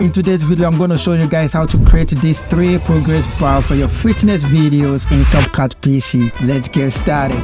In today's video, I'm going to show you guys how to create these 3 progress bars for your fitness videos in CapCut PC. Let's get started.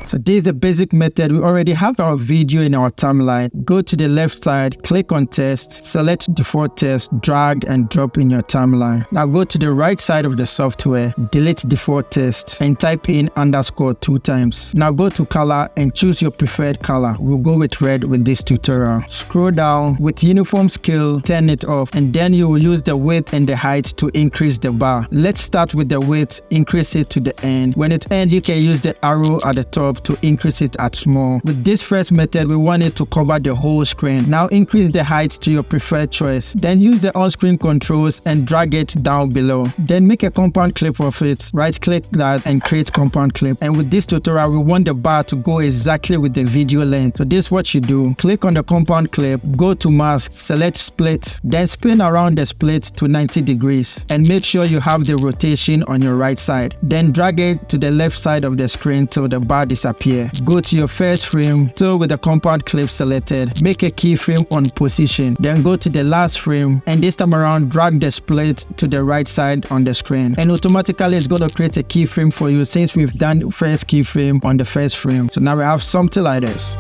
So this is the basic method. We already have our video in our timeline. Go to the left side, click on test, select default test, drag and drop in your timeline. Now go to the right side of the software, delete default test and type in _ 2 times. Now go to color and choose your preferred color. We'll go with red with this tutorial. Scroll down with uniform scale, turn it off, and then you will use the width and the height to increase the bar. Let's start with the width, increase it to the end. When it ends, you can use the arrow at the top to increase it at small. With this first method, we want it to cover the whole screen. Now increase the height to your preferred choice. Then use the on-screen controls and drag it down below. Then make a compound clip of it. Right click that and create compound clip. And with this tutorial, we want the bar to go exactly with the video length. So this is what you do. Click on the compound clip, go to mask, select split, then spin around the split to 90 degrees and make sure you have the rotation on your right side. Then drag it to the left side of the screen till the bar disappears. Go to your first frame, still with the compound clip selected, make a keyframe on position, then go to the last frame and this time around drag the split to the right side on the screen and automatically it's going to create a keyframe for you since we've done first keyframe on the first frame. So now we have something like this.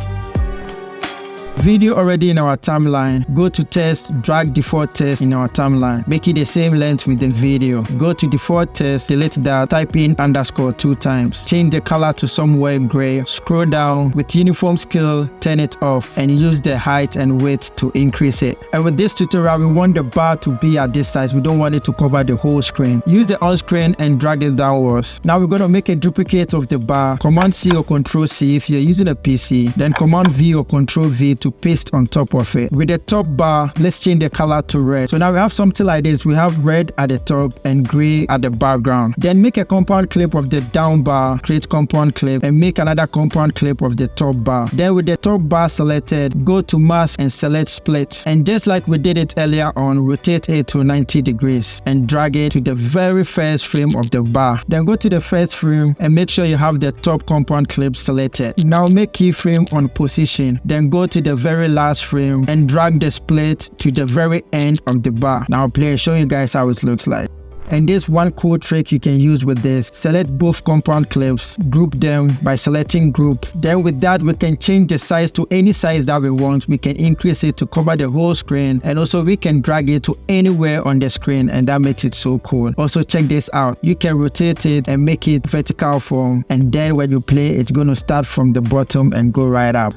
Video already in our timeline. Go to test, drag default test in our timeline. Make it the same length with the video. Go to default test, delete that, type in _ 2 times. Change the color to somewhere gray. Scroll down with uniform scale, turn it off and use the height and width to increase it. And with this tutorial, we want the bar to be at this size. We don't want it to cover the whole screen. Use the on screen and drag it downwards. Now we're going to make a duplicate of the bar. Command C or Control C if you're using a PC. Then Command V or Control V to paste on top of it. With the top bar, let's change the color to red. So now we have something like this. We have red at the top and gray at the background. Then make a compound clip of the down bar, create compound clip and make another compound clip of the top bar. Then with the top bar selected, go to mask and select split. And just like we did it earlier on, rotate it to 90 degrees and drag it to the very first frame of the bar. Then go to the first frame and make sure you have the top compound clip selected. Now make keyframe on position. Then go to the very last frame and drag the split to the very end of the bar. Now I'll play and show you guys how it looks like. And this one cool trick you can use with this, select both compound clips, group them by selecting group. Then with that, we can change the size to any size that we want. We can increase it to cover the whole screen and also we can drag it to anywhere on the screen and that makes it so cool. Also check this out. You can rotate it and make it vertical form and then when you play, it's going to start from the bottom and go right up.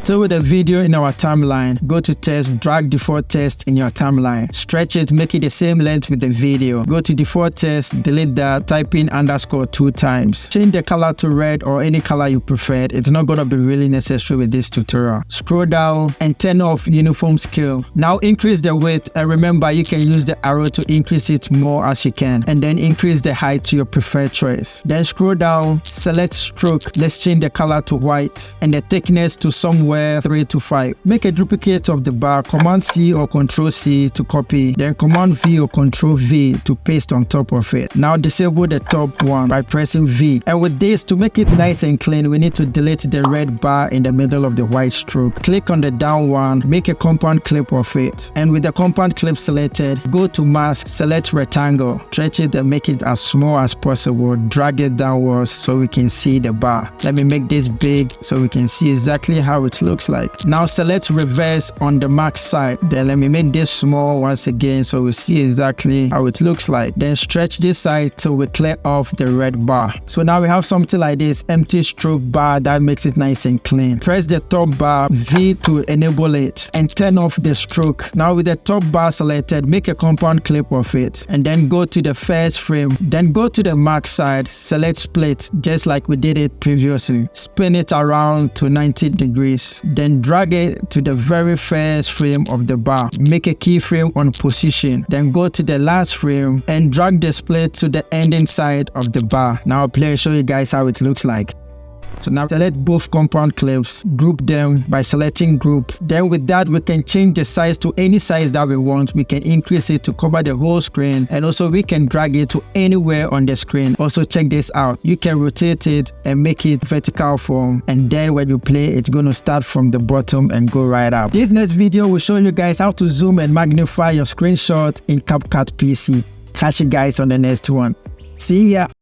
So with the video in our timeline, go to test, drag default test in your timeline. Stretch it, make it the same length with the video. Go to default test, delete that, type in _ 2 times. Change the color to red or any color you prefer. It's not going to be really necessary with this tutorial. Scroll down and turn off uniform scale. Now increase the width and remember you can use the arrow to increase it more as you can. And then increase the height to your preferred choice. Then scroll down, select stroke. Let's change the color to white and the thickness to somewhere 3 to 5. Make a duplicate of the bar, Command C or Control C to copy, then Command V or Control V to paste on top of it. Now disable the top one by pressing V. And with this, to make it nice and clean, we need to delete the red bar in the middle of the white stroke. Click on the down one, make a compound clip of it. And with the compound clip selected, go to mask, select rectangle, stretch it and make it as small as possible. Drag it downwards so we can see the bar. Let me make this big so we can see exactly how it looks like. Now select reverse on the max side. Then let me make this small once again so we see exactly how it looks like. Then stretch this side till we clear off the red bar. So now we have something like this empty stroke bar that makes it nice and clean. Press the top bar V to enable it and turn off the stroke. Now with the top bar selected, make a compound clip of it and then go to the first frame. Then go to the max side, select split just like we did it previously. Spin it around to 90 degrees. Then drag it to the very first frame of the bar. Make a keyframe on position. Then go to the last frame and drag the split to the ending side of the bar. Now I'll play and show you guys how it looks like. So now select both compound clips, group them by selecting group. Then with that, we can change the size to any size that we want. We can increase it to cover the whole screen, and also we can drag it to anywhere on the screen. Also check this out. You can rotate it and make it vertical form, and then when you play, it's going to start from the bottom and go right up. This next video will show you guys how to zoom and magnify your screenshot in CapCut PC. Catch you guys on the next one. See ya!